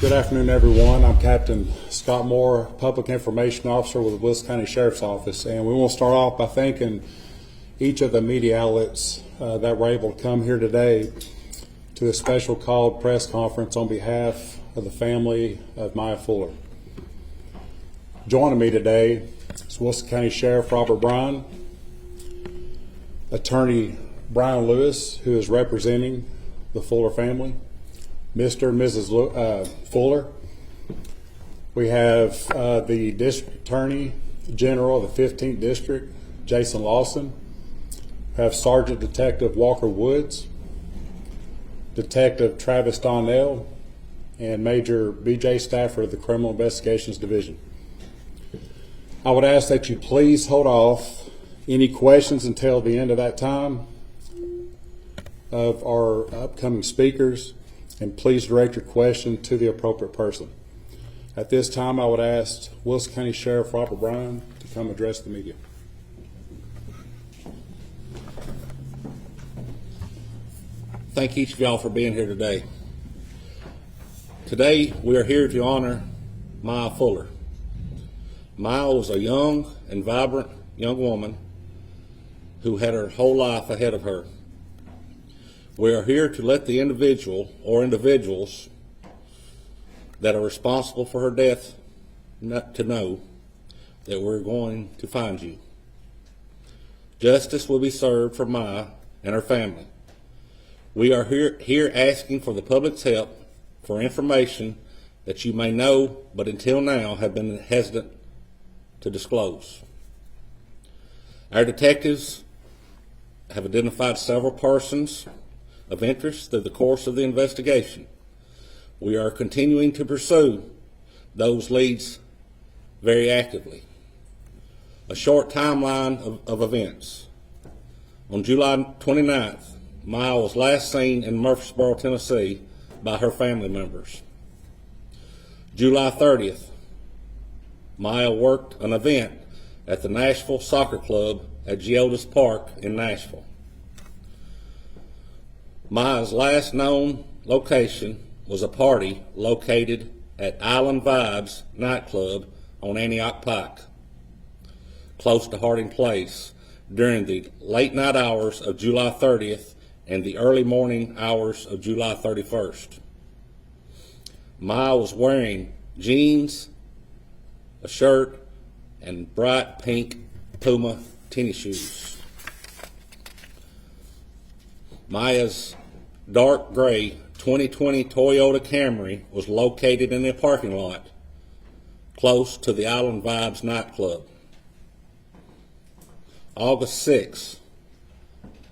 Good afternoon, everyone. I'm Captain Scott Moore, Public Information Officer with the Wilson County Sheriff's Office, and we want to start off by thanking each of the media outlets that were able to come here today to a special called press conference on behalf of the family of Mya Fuller. Joining me today is Wilson County Sheriff Robert Bryan, Attorney Brian Lewis, who is representing the Fuller family, Mr. and Mrs. Fuller. We have the District Attorney General of the 15th District, Jason Lawson. We have Sergeant Detective Walker Woods, Detective Travis Donnell, and Major B.J. Stafford of the Criminal Investigations Division. I would ask that you please hold off any questions until the end of that time of our upcoming speakers, and please direct your question to the appropriate person. At this time, I would ask Wilson County Sheriff Robert Bryan to come address the media. Thank each of y'all for being here today. Today, we are here to honor Mya Fuller. Mya was a young and vibrant young woman who had her whole life ahead of her. We are here to let the individual or individuals that are responsible for her death to know that we're going to find you. Justice will be served for Mya and her family. We are here asking for the public's help for information that you may know, but until now have been hesitant to disclose. Our detectives have identified several persons of interest through the course of the investigation. We are continuing to pursue those leads very actively. A short timeline of events. On July 29th, Mya was last seen in Murfreesboro, Tennessee by her family members. July 30th, Mya worked an event at the Nashville Soccer Club at GEODIS Park in Nashville. Mya's last known location was a party located at Vows nightclub on Antioch Pike, close to Harding Place, during the late night hours of July 30th and the early morning hours of July 31st. Mya was wearing jeans, a shirt, and bright pink Puma tennis shoes. Mya's dark gray 2020 Toyota Camry was located in a parking lot close to the Island Vibes nightclub. August 6th,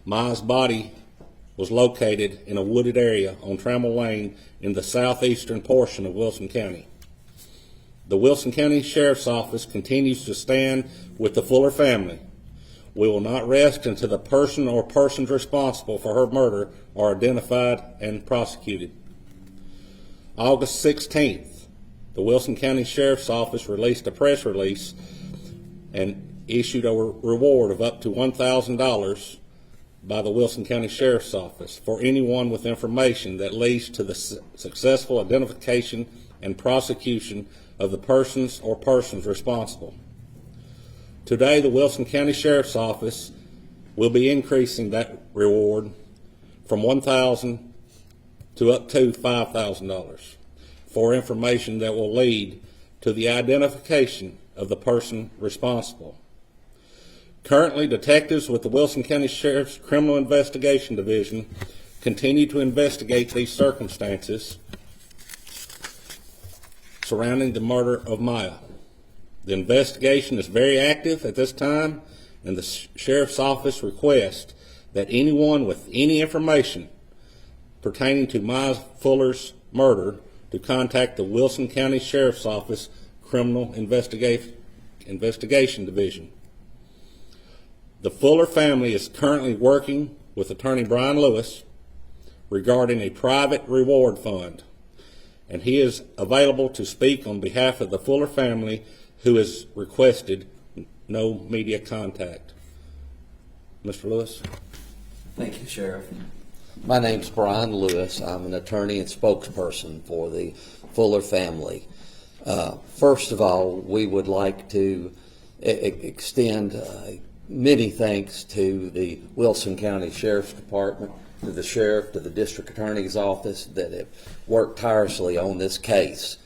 Mya's body was located in a wooded area on Trammel Lane in the southeastern portion of Wilson County. The Wilson County Sheriff's Office continues to stand with the Fuller family. We will not rest until the person or persons responsible for her murder are identified and prosecuted. August 16th, the Wilson County Sheriff's Office released a press release and issued a reward of up to $1,000 by the Wilson County Sheriff's Office for anyone with information that leads to the successful identification and prosecution of the persons or persons responsible. Today, the Wilson County Sheriff's Office will be increasing that reward from $1,000 to up to $5,000 for information that will lead to the identification of the person responsible. Currently, detectives with the Wilson County Sheriff's Criminal Investigation Division continue to investigate these circumstances surrounding the murder of Mya. The investigation is very active at this time, and the Sheriff's Office requests that anyone with any information pertaining to Mya Fuller's murder to contact the Wilson County Sheriff's Office Criminal Investigation Division. The Fuller family is currently working with Attorney Brian Lewis regarding a private reward fund, and he is available to speak on behalf of the Fuller family, who has requested no media contact. Mr. Lewis. Thank you, Sheriff. My name's Brian Lewis. I'm an attorney and spokesperson for the Fuller family. First of all, we would like to extend many thanks to the Wilson County Sheriff's Department, to the Sheriff, to the District Attorney's Office that have worked tirelessly on this case.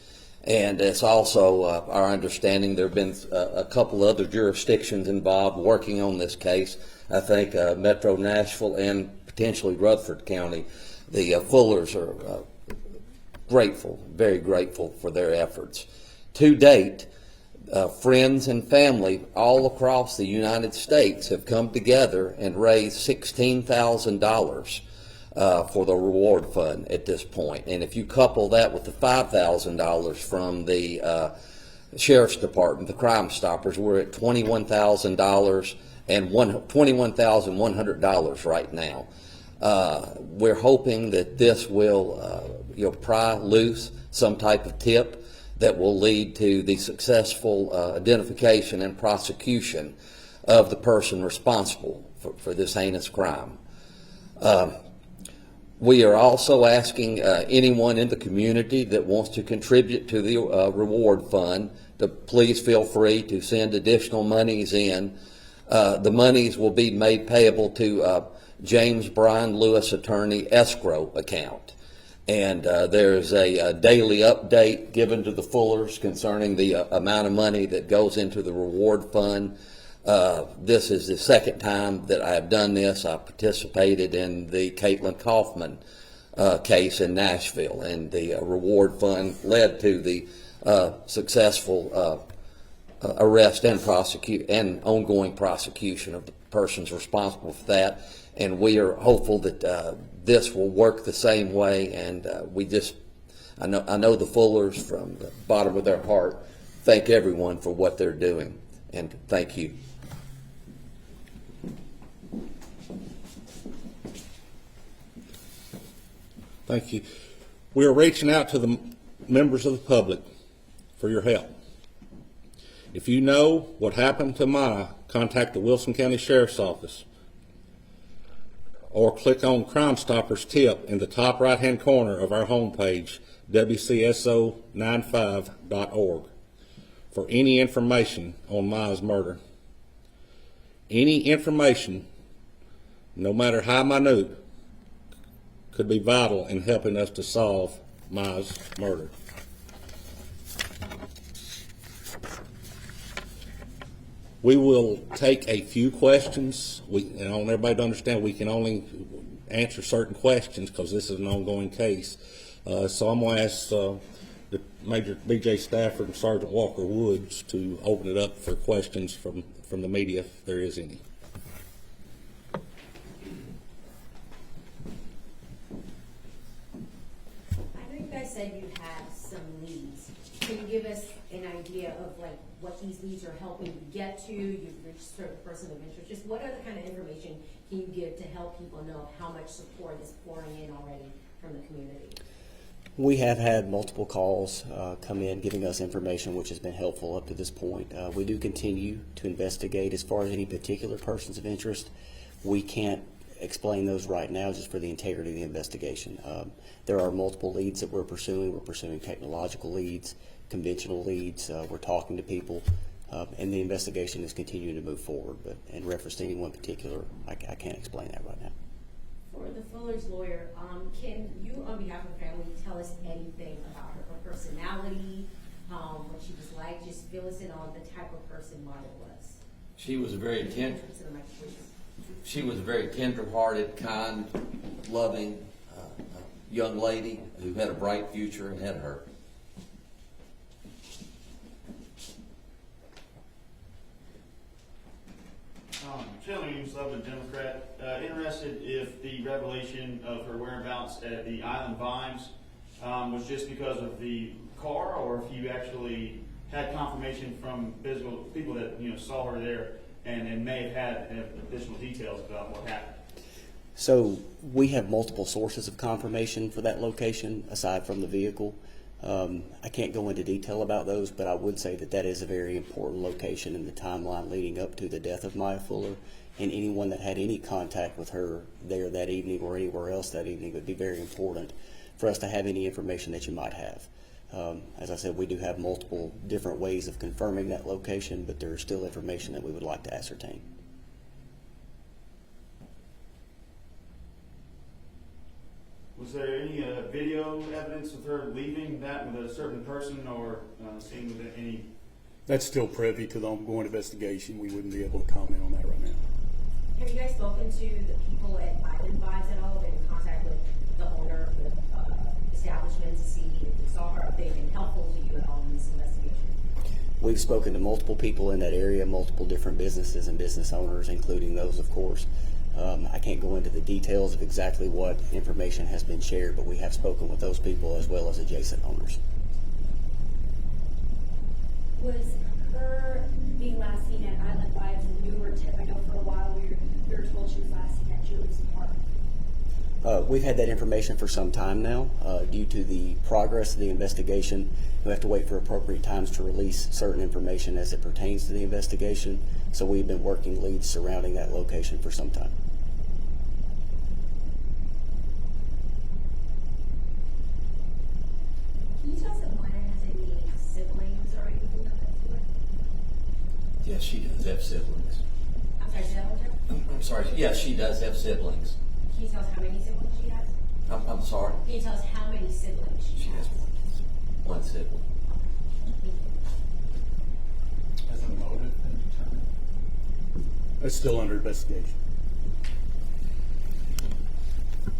And it's also our understanding there have been a couple other jurisdictions involved working on this case. I think Metro Nashville and potentially Rutherford County. The Fullers are grateful, very grateful for their efforts. To date, friends and family all across the United States have come together and raised $16,000 for the reward fund at this point. And if you couple that with the $5,000 from the Sheriff's Department, the Crime Stoppers, we're at $21,000 and $21,100 right now. We're hoping that this will pry loose some type of tip that will lead to the successful identification and prosecution of the person responsible for this heinous crime. We are also asking anyone in the community that wants to contribute to the reward fund to please feel free to send additional monies in. The monies will be made payable to James Brian Lewis Attorney Escrow account. And there's a daily update given to the Fullers concerning the amount of money that goes into the reward fund. This is the second time that I have done this. I participated in the Caitlin Kaufman case in Nashville, and the reward fund led to the successful arrest and ongoing prosecution of the persons responsible for that. And we are hopeful that this will work the same way. And I know the Fullers from the bottom of their heart thank everyone for what they're doing, and thank you. Thank you. We are reaching out to the members of the public for your help. If you know what happened to Mya, contact the Wilson County Sheriff's Office or click on Crime Stoppers tip in the top right-hand corner of our homepage, wcso95.org, for any information on Mya's murder. Any information, no matter how minute, could be vital in helping us to solve Mya's murder. We will take a few questions. I want everybody to understand we can only answer certain questions because this is an ongoing case. So I'm going to ask the Major B.J. Stafford and Sergeant Walker Woods to open it up for questions from the media, if there is any. Said you had some leads. Can you give us an idea of like what these leads are helping you get to? You've reached a certain person of interest. Just what other kind of information can you give to help people know how much support is pouring in already from the community? We have had multiple calls come in giving us information which has been helpful up to this point. We do continue to investigate as far as any particular persons of interest. We can't explain those right now just for the integrity of the investigation. There are multiple leads that we're pursuing. We're pursuing technological leads, conventional leads. We're talking to people, and the investigation is continuing to move forward. But in reference to anyone particular, I can't explain that right now. For the Fuller's lawyer, can you, on behalf of the family, tell us anything about her personality, what she was like? Just fill us in on the type of person Mya was. She was a very tender-hearted, kind, loving young lady who had a bright future ahead of her. Chandler Sullivan, Democrat. Interested if the revelation of her whereabouts at the Island Vibes was just because of the car, or if you actually had confirmation from physical people that saw her there and may have had additional details about what happened. So we have multiple sources of confirmation for that location aside from the vehicle. I can't go into detail about those, but I would say that that is a very important location in the timeline leading up to the death of Mya Fuller, and anyone that had any contact with her there that evening or anywhere else that evening would be very important for us to have any information that you might have. As I said, we do have multiple different ways of confirming that location, but there is still information that we would like to ascertain. Was there any video evidence of her leaving that with a certain person or seeing with any? That's still privy to the ongoing investigation. We wouldn't be able to comment on that right now. Have you guys spoken to the people at Island Vibes at all? Been in contact with the owner of the establishment to see if you saw her, if they've been helpful to you at all in this investigation? We've spoken to multiple people in that area, multiple different businesses and business owners, including those, of course. I can't go into the details of exactly what information has been shared, but we have spoken with those people as well as adjacent owners. Was her being last seen at Island Vibes a newer tip? I know for a while we were told she was last seen at GEODIS Park. We've had that information for some time now. Due to the progress of the investigation, we have to wait for appropriate times to release certain information as it pertains to the investigation. So we've been working leads surrounding that location for some time. Can you tell us if Maya has any siblings or anything of that sort? Yes, she does have siblings. I'm sorry, say that one more time? I'm sorry. Yes, she does have siblings. Can you tell us how many siblings she has? I'm sorry. Can you tell us how many siblings She has one sibling. Thank you. Has a motive been determined? That's still under investigation.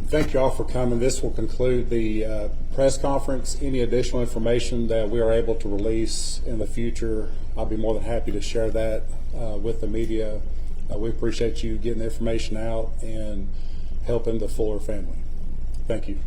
Thank you all for coming. This will conclude the press conference. Any additional information that we are able to release in the future, I'll be more than happy to share that with the media. We appreciate you getting the information out and helping the Fuller family. Thank you.